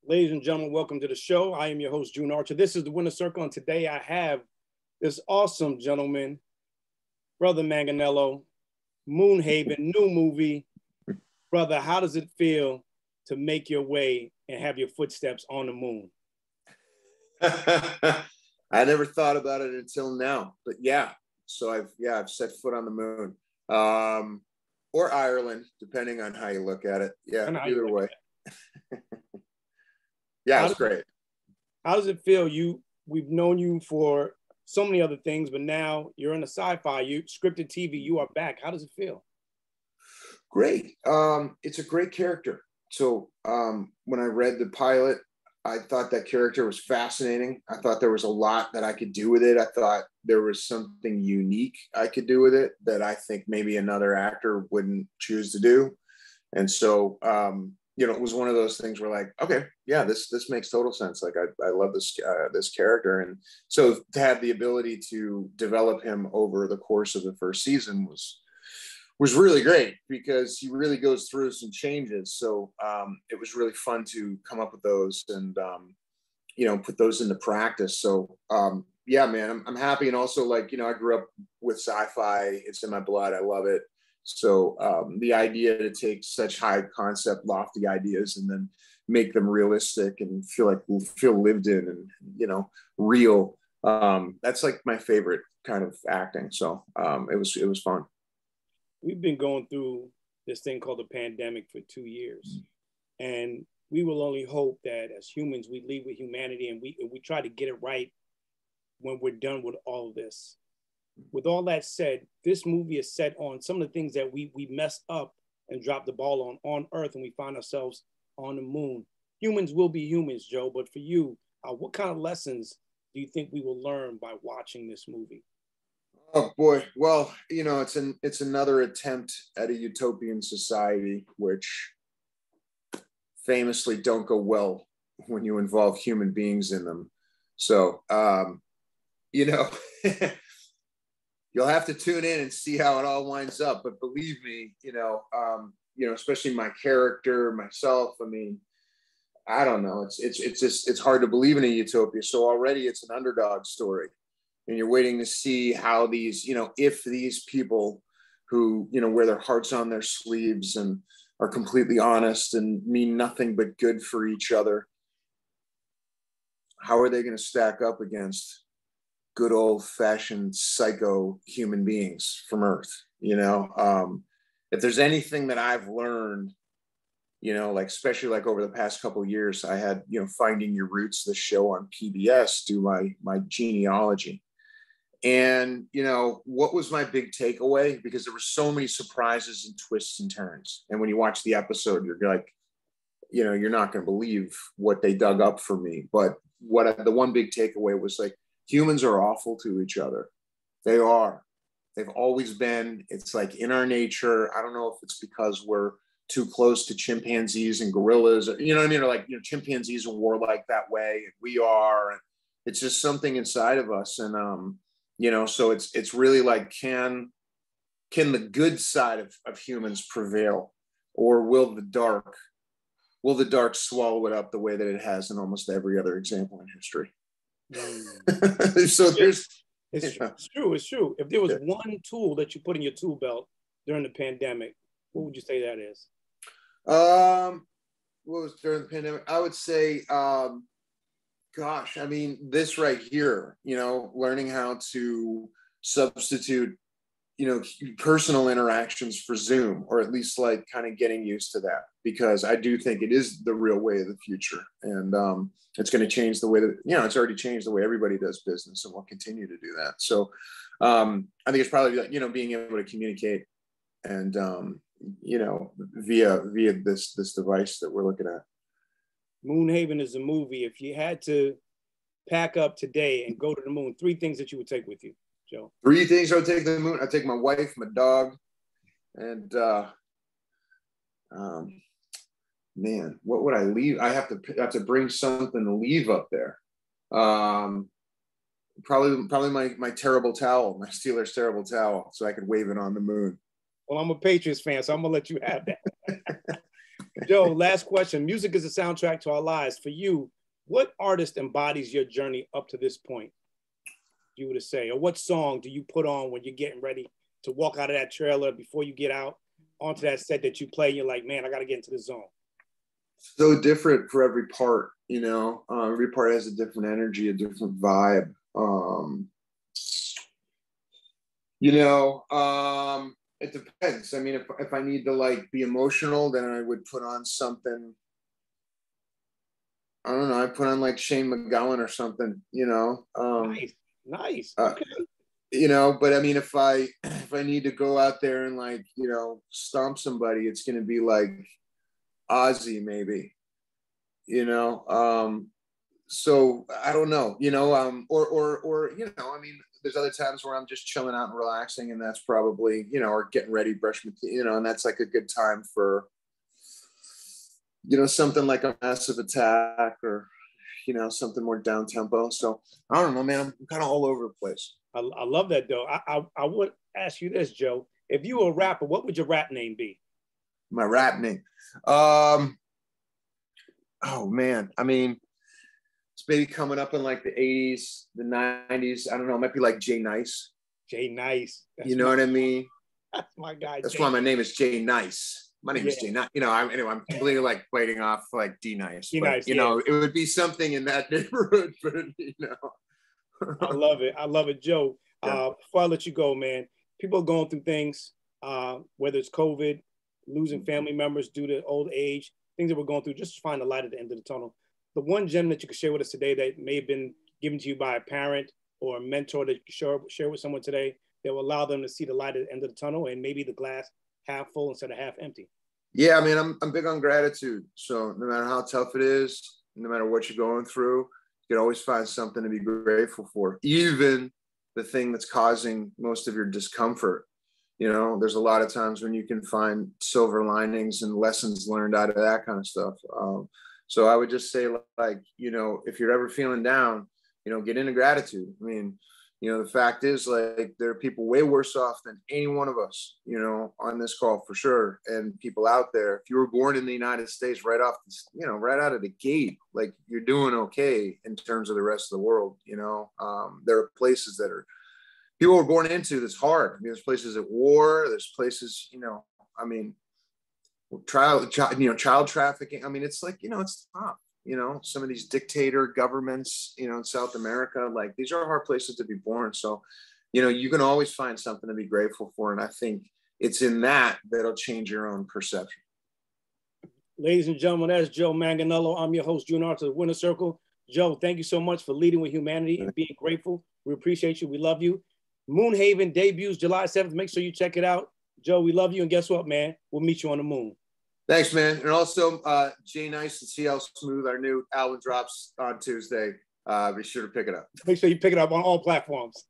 Ladies and gentlemen, welcome to the show. I am your host, June Archer. This is the Winner Circle, and today I have this awesome gentleman, Brother Manganiello, Moonhaven, new movie. Brother, how does it feel to make your way and have your footsteps on the moon? I never thought about it until now, but yeah. So I've set foot on the moon, or Ireland, depending on how you look at it. Yeah, either way. Yeah, it's great. How does it feel? We've known you for so many other things, but now you're in a sci-fi, scripted TV. You are back. How does it feel? Great. It's a great character. So when I read the pilot, I thought that character was fascinating. I thought there was a lot that I could do with it. I thought there was something unique I could do with it that I think maybe another actor wouldn't choose to do. And so, it was one of those things where like, okay, yeah, this makes total sense. Like I love this character. And so to have the ability to develop him over the course of the first season was really great because he really goes through some changes. So it was really fun to come up with those and, put those into practice. So yeah, man, I'm happy. And also like, I grew up with sci-fi. It's in my blood. I love it. So the idea to take such high concept, lofty ideas and then make them realistic and feel lived in and, real. That's like my favorite kind of acting. So it was fun. We've been going through this thing called the pandemic for 2 years. And we will only hope that as humans, we lead with humanity and we try to get it right when we're done with all of this. With all that said, this movie is set on some of the things that we messed up and dropped the ball on Earth, and we find ourselves on the moon. Humans will be humans, Joe, but for you, what kind of lessons do you think we will learn by watching this movie? Oh boy. Well, it's another attempt at a utopian society, which famously don't go well when you involve human beings in them. So, you'll have to tune in and see how it all winds up. But believe me, especially my character, myself, I mean, I don't know. It's hard to believe in a utopia. So already it's an underdog story. And you're waiting to see how these, if these people who, wear their hearts on their sleeves and are completely honest and mean nothing but good for each other, how are they going to stack up against good old fashioned psycho human beings from Earth? If there's anything that I've learned, like especially like over the past couple of years, I had, Finding Your Roots, the show on PBS, do my genealogy. And, what was my big takeaway? Because there were so many surprises and twists and turns. And when you watch the episode, you're like, you're not going to believe what they dug up for me. But the one big takeaway was like, humans are awful to each other. They are. They've always been. It's like in our nature. I don't know if it's because we're too close to chimpanzees and gorillas, or, you know what I mean? Or like, chimpanzees are warlike that way, and we are. And it's just something inside of us. And, so it's really like, can the good side of humans prevail, or will the dark swallow it up the way that it has in almost every other example in history? So there's it's true. If there was one tool that you put in your tool belt during the pandemic, what would you say that is? What was during the pandemic? I would say, this right here, learning how to substitute, personal interactions for Zoom, or at least like kind of getting used to that, because I do think it is the real way of the future. And it's going to change the way that, it's already changed the way everybody does business, and will continue to do that. So I think it's probably, being able to communicate and, via this device that we're looking at. Moonhaven is a movie. If you had to pack up today and go to the moon, 3 things that you would take with you, Joe. 3 things I would take to the moon. I'd take my wife, my dog, and man, what would I leave? I have to bring something to leave up there. Probably my terrible towel, my Steelers terrible towel, so I could wave it on the moon. Well, I'm a Patriots fan, so I'm gonna let you have that. Joe, last question. Music is a soundtrack to our lives. For you, what artist embodies your journey up to this point, you were to say? Or what song do you put on when you're getting ready to walk out of that trailer before you get out onto that set that you play? You're like, man, I got to get into the zone. So different for every part, you know. Every part has a different energy, a different vibe. It depends. I mean, if I need to like be emotional, then I would put on something. I don't know. I put on like Shane McGowan or something, you know. Nice. Okay. You know, but I mean, if I need to go out there and like, you know, stomp somebody, it's going to be like Ozzy maybe, you know. So I don't know, you know, or you know, I mean, there's other times where I'm just chilling out and relaxing, and that's probably, you know, or getting ready, brush my teeth, you know, and that's like a good time for, you know, something like a Massive Attack or, you know, something more down tempo. So I don't know, man. I'm kind of all over the place. I love that, though. I would ask you this, Joe. If you were a rapper, what would your rap name be? My rap name? Oh, man. I mean, it's maybe coming up in like the 80s, the 90s. I don't know. It might be like Jay Nice. Jay Nice. You know what I mean? That's my guy. That's why my name is Jay Nice. My name is Jay Nice. You know, I'm completely like biting off like D Nice. But, you know, it would be something in that neighborhood, but, you know. I love it. Joe, before I let you go, man, people are going through things, whether it's COVID, losing family members due to old age, things that we're going through, just to find the light at the end of the tunnel. The one gem that you could share with us today that may have been given to you by a parent or a mentor that you could share with someone today that will allow them to see the light at the end of the tunnel and maybe the glass half full instead of half empty. Yeah, I mean, I'm big on gratitude. So no matter how tough it is, no matter what you're going through, you can always find something to be grateful for, even the thing that's causing most of your discomfort. You know, there's a lot of times when you can find silver linings and lessons learned out of that kind of stuff. So I would just say, like, you know, if you're ever feeling down, you know, get into gratitude. I mean, you know, the fact is, like, there are people way worse off than any one of us, you know, on this call for sure. And people out there, if you were born in the United States right off, you know, right out of the gate, like, you're doing okay in terms of the rest of the world. You know, there are places that are people were born into that's hard. I mean, there's places at war. There's places, you know, I mean, child trafficking. I mean, it's like, you know, it's tough. You know, some of these dictator governments, you know, in South America, like, these are hard places to be born. So, you know, you can always find something to be grateful for. And I think it's in that'll change your own perception. Ladies and gentlemen, that's Joe Manganiello. I'm your host, June Arthur, the Winner Circle. Joe, thank you so much for leading with humanity and being grateful. We appreciate you. We love you. Moonhaven debuts July 7th. Make sure you check it out. Joe, we love you. And guess what, man? We'll meet you on the moon. Thanks, man. And also, Jay Nice and CL Smooth, our new album drops on Tuesday. Be sure to pick it up. Make sure you pick it up on all platforms.